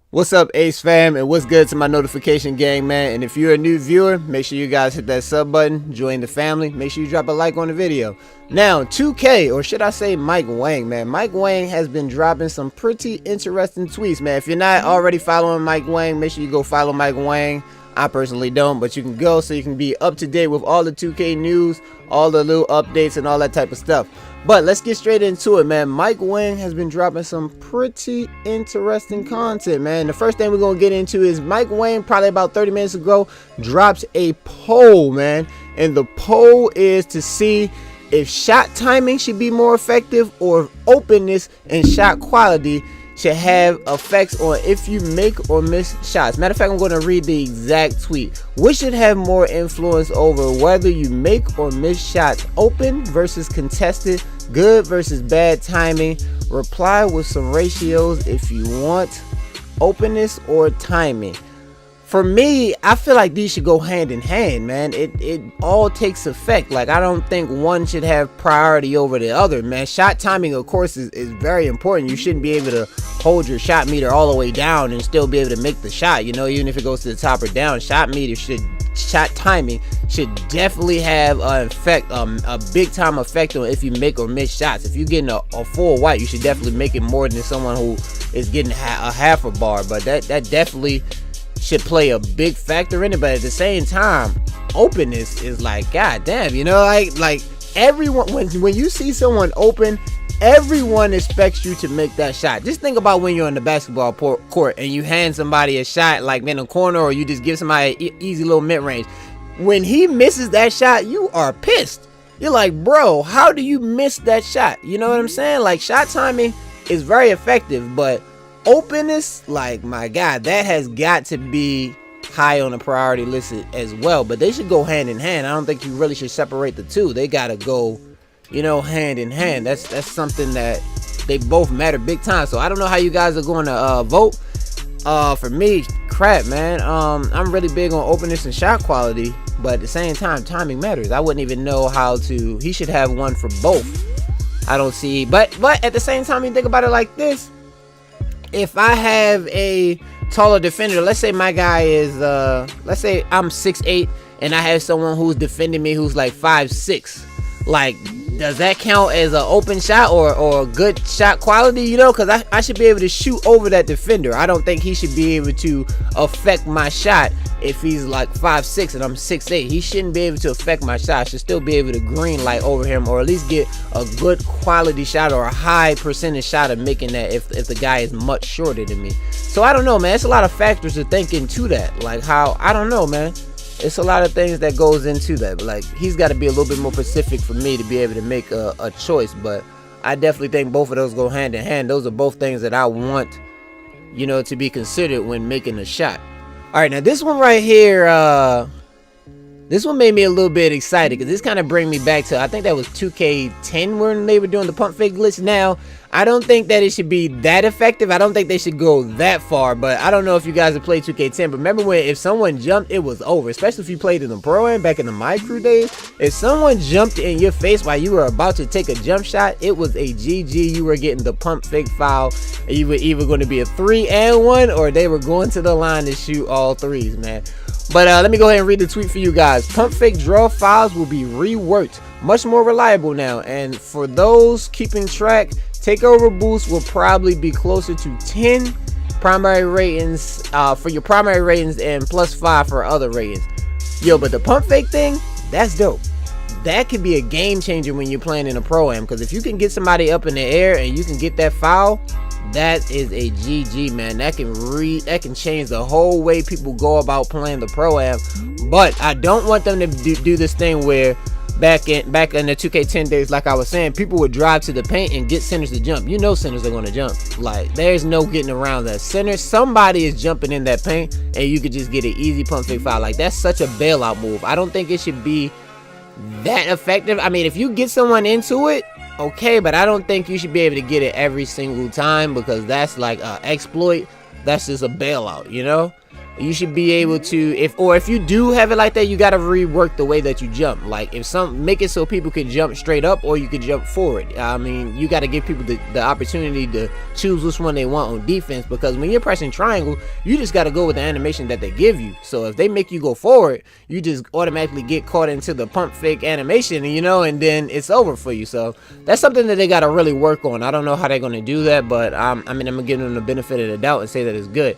What's up, Ace fam, and what's good to my notification gang, man? And if you're a new viewer, make sure you guys hit that sub button, join the family, make sure you drop a like on the video. Now, 2K, or should I say Mike Wang, man. Mike Wang has been dropping some pretty interesting tweets, man. If you're not already following Mike Wang, make sure you go follow Mike Wang. I personally don't, but you can go so you can be up to date with all the 2K news, all the little updates, and all that type of stuff. But let's get straight into it, man. Mike Wang has been dropping some pretty interesting content, man. The first thing we're going to get into is Mike Wang, probably about 30 minutes ago, dropped a poll, man. And the poll is to see if shot timing should be more effective or if openness and shot quality should have effects on if you make or miss shots. Matter of fact, I'm going to read the exact tweet. Which should have more influence over whether you make or miss shots? Open versus contested, good versus bad timing. Reply with some ratios if you want. Openness or timing. For me, I feel like these should go hand in hand, man. It all takes effect. Like, I don't think one should have priority over the other, man. Shot timing, of course, is very important. You shouldn't be able to hold your shot meter all the way down and still be able to make the shot, you know, even if it goes to the top or down. Shot timing should definitely have an effect, a big time effect on if you make or miss shots. If you're getting a full white, you should definitely make it more than someone who is getting a half a bar. But that definitely should play a big factor in it. But at the same time, openness is like, god damn, you know, like everyone, when you see someone open, everyone expects you to make that shot. Just think about when you're on the basketball court and you hand somebody a shot like in a corner, or you just give somebody an easy little mid-range. When he misses that shot, you are pissed. You're like, bro, how do you miss that shot? You know what I'm saying? Like, shot timing is very effective, but openness, like, my god, that has got to be high on the priority list as well. But they should go hand in hand. I don't think you really should separate the two. They gotta go, you know, hand in hand. That's something that they both matter big time. So I don't know how you guys are going to vote. For me, crap, man, I'm really big on openness and shot quality, but at the same time, timing matters. I wouldn't even know how to. He should have one for both. I don't see, but at the same time, you think about it like this. If I have a taller defender, let's say my guy is let's say I'm 6'8" and I have someone who's defending me who's like 5'6", like, does that count as an open shot or good shot quality? You know, because I should be able to shoot over that defender. I don't think he should be able to affect my shot if he's like 5'6" and I'm 6'8". He shouldn't be able to affect my shot. I should still be able to green light over him, or at least get a good quality shot or a high percentage shot of making that if the guy is much shorter than me. So I don't know, man. It's a lot of factors to think into that. Like, how, I don't know, man. It's a lot of things that goes into that. But like, he's got to be a little bit more specific for me to be able to make a choice. But I definitely think both of those go hand in hand. Those are both things that I want, you know, to be considered when making a shot. All right, now this one right here, this one made me a little bit excited because this kind of bring me back to, I think that was 2K10 when they were doing the pump fake glitch. Now, I don't think that it should be that effective. I don't think they should go that far, but I don't know if you guys have played 2K10, but remember when if someone jumped, it was over, especially if you played in the pro-am back in the My Crew days. If someone jumped in your face while you were about to take a jump shot, it was a GG. You were getting the pump fake foul, and you were either going to be a 3-and-1 or they were going to the line to shoot all threes, man. But let me go ahead and read the tweet for you guys. Pump fake draw fouls will be reworked, much more reliable now, and for those keeping track, takeover boost will probably be closer to 10 primary ratings for your primary ratings and +5 for other ratings. Yo, but the pump fake thing, that's dope. That could be a game changer when you're playing in a pro-am, because if you can get somebody up in the air and you can get that foul, that is a GG, man. That can change the whole way people go about playing the pro-am. But I don't want them to do this thing where back in the 2K10 days, like I was saying, people would drive to the paint and get centers to jump. You know centers are going to jump. Like, there's no getting around that. Center, somebody is jumping in that paint and you could just get an easy pump fake foul. Like, that's such a bailout move. I don't think it should be that effective. I mean, if you get someone into it, okay, but I don't think you should be able to get it every single time, because that's like an exploit. That's just a bailout, you know. you should be able to, if you do have it like that, you got to rework the way that you jump. Like make it so people can jump straight up or you can jump forward. I mean, you got to give people the opportunity to choose which one they want on defense, because when you're pressing triangle, you just got to go with the animation that they give you. So if they make you go forward, you just automatically get caught into the pump fake animation, you know, and then it's over for you. So that's something that they got to really work on. I don't know how they're going to do that, but I mean, I'm going to give them the benefit of the doubt and say that it's good.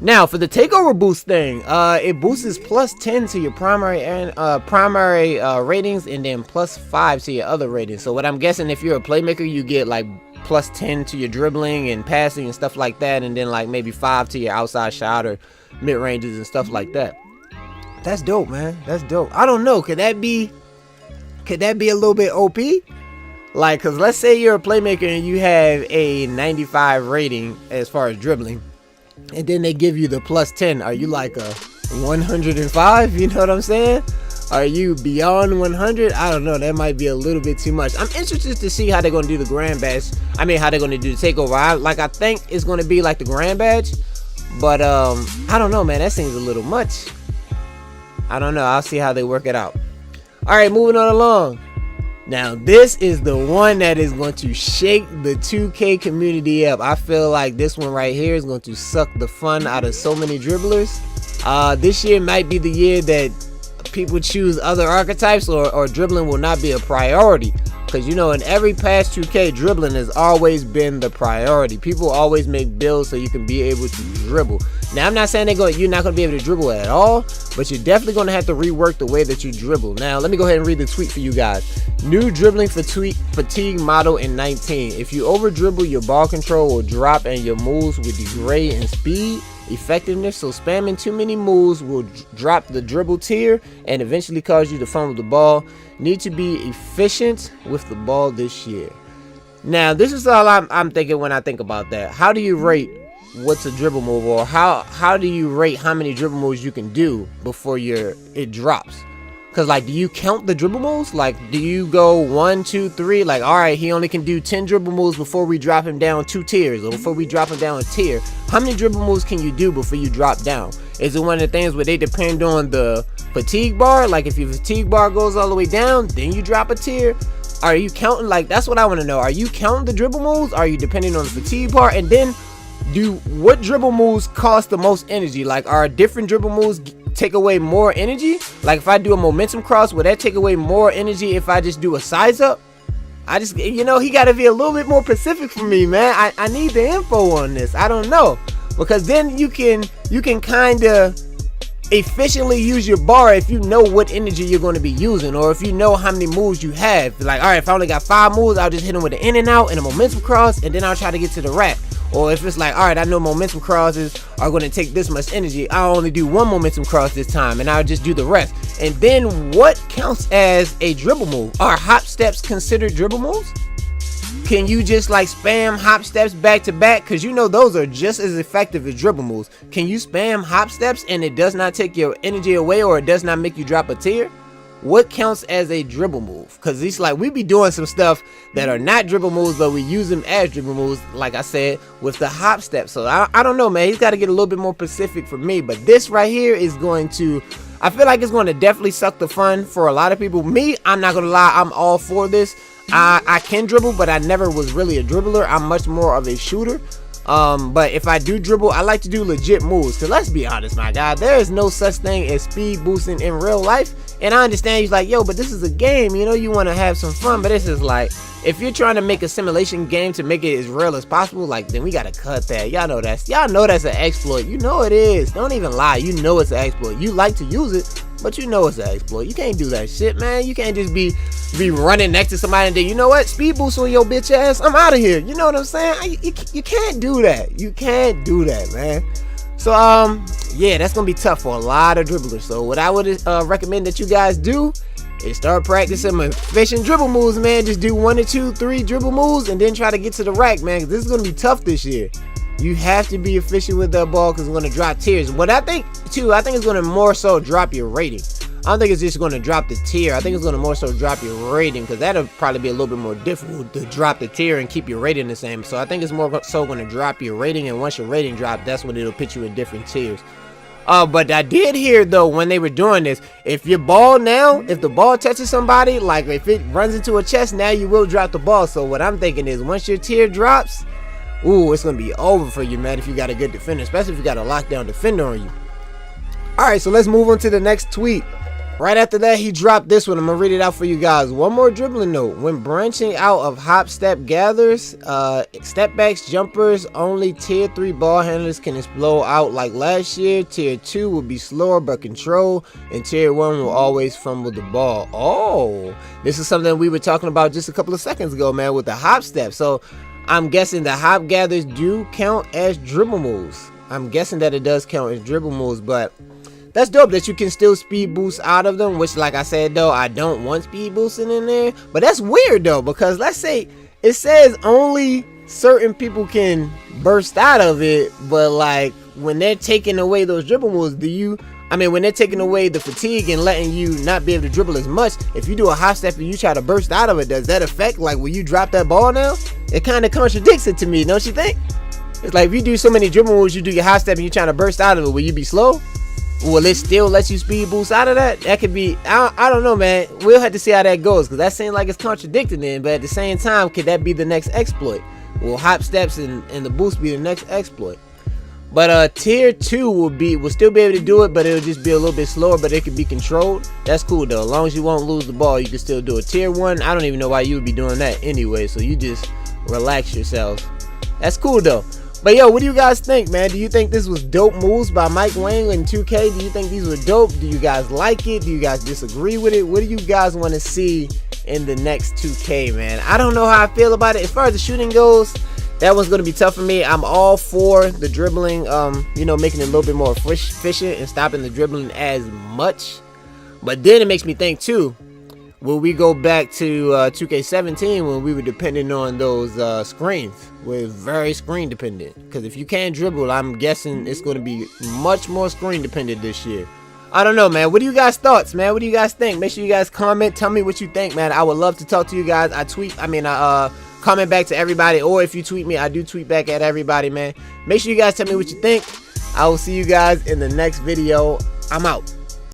Now for the takeover boost thing, it boosts plus 10 to your primary ratings, and then plus 5 to your other ratings. So what I'm guessing, if you're a playmaker, you get like plus 10 to your dribbling and passing and stuff like that, and then like maybe 5 to your outside shot or mid ranges and stuff like that. That's dope, man. That's dope. I don't know, could that be a little bit OP? Like, cause let's say you're a playmaker and you have a 95 rating as far as dribbling, and then they give you the plus 10. Are you like a 105? You know what I'm saying? Are you beyond 100? I don't know. That might be a little bit too much. I'm interested to see how they're going to do the grand badge. I mean, how they're going to do the takeover. I think it's going to be like the grand badge, but I don't know, man. That seems a little much. I don't know. I'll see how they work it out. All right, moving on along. Now, this is the one that is going to shake the 2K community up. I feel like this one right here is going to suck the fun out of so many dribblers. This year might be the year that people choose other archetypes, or dribbling will not be a priority. Because, you know, in every past 2K, dribbling has always been the priority. People always make builds so you can be able to dribble. Now, I'm not saying you're not going to be able to dribble at all, but you're definitely going to have to rework the way that you dribble. Now, let me go ahead and read the tweet for you guys. New dribbling fatigue model in 19. If you over dribble, your ball control will drop and your moves will degrade in speed, effectiveness. So spamming too many moves will drop the dribble tier and eventually cause you to fumble the ball. Need to be efficient with the ball this year. Now, this is all I'm thinking when I think about that. How do you rate what's a dribble move, or how do you rate how many dribble moves you can do before it drops? Because, like, do you count the dribble moves? Like, do you go 1, 2, 3? Like, all right, he only can do 10 dribble moves before we drop him down 2 tiers, or before we drop him down a tier. How many dribble moves can you do before you drop down? Is it one of the things where they depend on the fatigue bar? Like, if your fatigue bar goes all the way down, then you drop a tier? Are you counting? Like, that's what I want to know. Are you counting the dribble moves? Are you depending on the fatigue bar? And then, what dribble moves cost the most energy? Like, are different dribble moves take away more energy? Like, if I do a momentum cross, would that take away more energy if I just do a size up? You know, he got to be a little bit more specific for me, man. I need the info on this. I don't know, because then you can kind of efficiently use your bar if you know what energy you're going to be using, or if you know how many moves you have. Like, all right, if I only got 5 moves, I'll just hit them with an in and out and a momentum cross, and then I'll try to get to the rack. Or if it's like, all right, I know momentum crosses are going to take this much energy, I'll only do 1 momentum cross this time, and I'll just do the rest. And then, what counts as a dribble move? Are hop steps considered dribble moves? Can you just like spam hop steps back to back? Because you know those are just as effective as dribble moves. Can you spam hop steps and it does not take your energy away, or it does not make you drop a tier? What counts as a dribble move? Because it's like we be doing some stuff that are not dribble moves, but we use them as dribble moves, like I said, with the hop step. So I don't know, man. He's got to get a little bit more specific for me. But this right here is going to, I feel like it's going to definitely suck the fun for a lot of people. Me, I'm not going to lie, I'm all for this. I can dribble, but I never was really a dribbler. I'm much more of a shooter. But if I do dribble, I like to do legit moves. Because let's be honest, my guy, there is no such thing as speed boosting in real life. And I understand you're like, yo, but this is a game, you know, you want to have some fun. But this is like, if you're trying to make a simulation game to make it as real as possible, like, then we gotta cut that. Y'all know that's an exploit. You know it is. Don't even lie. You know it's an exploit. You like to use it, but you know it's an exploit. You can't do that shit, man. You can't just be running next to somebody and then, you know what, speed boost on your bitch ass, I'm out of here. You know what I'm saying? You can't do that. You can't do that, man. So yeah, that's gonna be tough for a lot of dribblers. So what I would recommend that you guys do is start practicing some efficient dribble moves, man. Just do 1 or 2, 3 dribble moves and then try to get to the rack, man, because this is gonna be tough this year. You have to be efficient with that ball because it's going to drop tiers. What I think too, I think it's going to more so drop your rating. I don't think it's just going to drop the tier. I think it's going to more so drop your rating, because that'll probably be a little bit more difficult to drop the tier and keep your rating the same. So I think it's more so going to drop your rating, and once your rating drops, that's when it'll put you in different tiers. But I did hear though when they were doing this, if the ball touches somebody, like if it runs into a chest, now you will drop the ball. So what I'm thinking is once your tier drops, ooh, it's gonna be over for you, man, if you got a good defender, especially if you got a lockdown defender on you. Alright, so let's move on to the next tweet. Right after that, he dropped this one. I'm gonna read it out for you guys. One more dribbling note. When branching out of hop step gathers, step backs, jumpers, only tier 3 ball handlers can explode out like last year. Tier 2 will be slower but control, and tier 1 will always fumble the ball. Oh, this is something we were talking about just a couple of seconds ago, man, with the hop step. So I'm guessing the hop gathers do count as dribble moves. I'm guessing that it does count as dribble moves, but that's dope that you can still speed boost out of them, which, like I said, though, I don't want speed boosting in there. But that's weird, though, because let's say it says only certain people can burst out of it, but, like, when they're taking away those dribble moves, when they're taking away the fatigue and letting you not be able to dribble as much, if you do a hop step and you try to burst out of it, does that affect, like, when you drop that ball now? It kind of contradicts it to me, don't you think? It's like, if you do so many dribble moves, you do your hop step and you're trying to burst out of it, will you be slow? Will it still let you speed boost out of that? That could be, I don't know, man. We'll have to see how that goes, because that seems like it's contradicting it. But at the same time, could that be the next exploit? Will hop steps and the boost be the next exploit? But tier 2 will still be able to do it, but it'll just be a little bit slower, but it could be controlled. That's cool though. As long as you won't lose the ball, you can still do it. Tier 1, I don't even know why you would be doing that anyway, so you just relax yourselves. That's cool though. But yo, what do you guys think, man? Do you think this was dope moves by Mike Wang in 2K? Do you think these were dope? Do you guys like it? Do you guys disagree with it? What do you guys want to see in the next 2K, man? I don't know how I feel about it. As far as the shooting goes, that one's going to be tough for me. I'm all for the dribbling, making it a little bit more efficient and stopping the dribbling as much. But then it makes me think too, will we go back to 2K17 when we were depending on those screens? We're very screen dependent. Because if you can't dribble, I'm guessing it's going to be much more screen dependent this year. I don't know, man. What are you guys' thoughts, man? What do you guys think? Make sure you guys comment. Tell me what you think, man. I would love to talk to you guys. I comment back to everybody. Or if you tweet me, I do tweet back at everybody, man. Make sure you guys tell me what you think. I will see you guys in the next video. I'm out.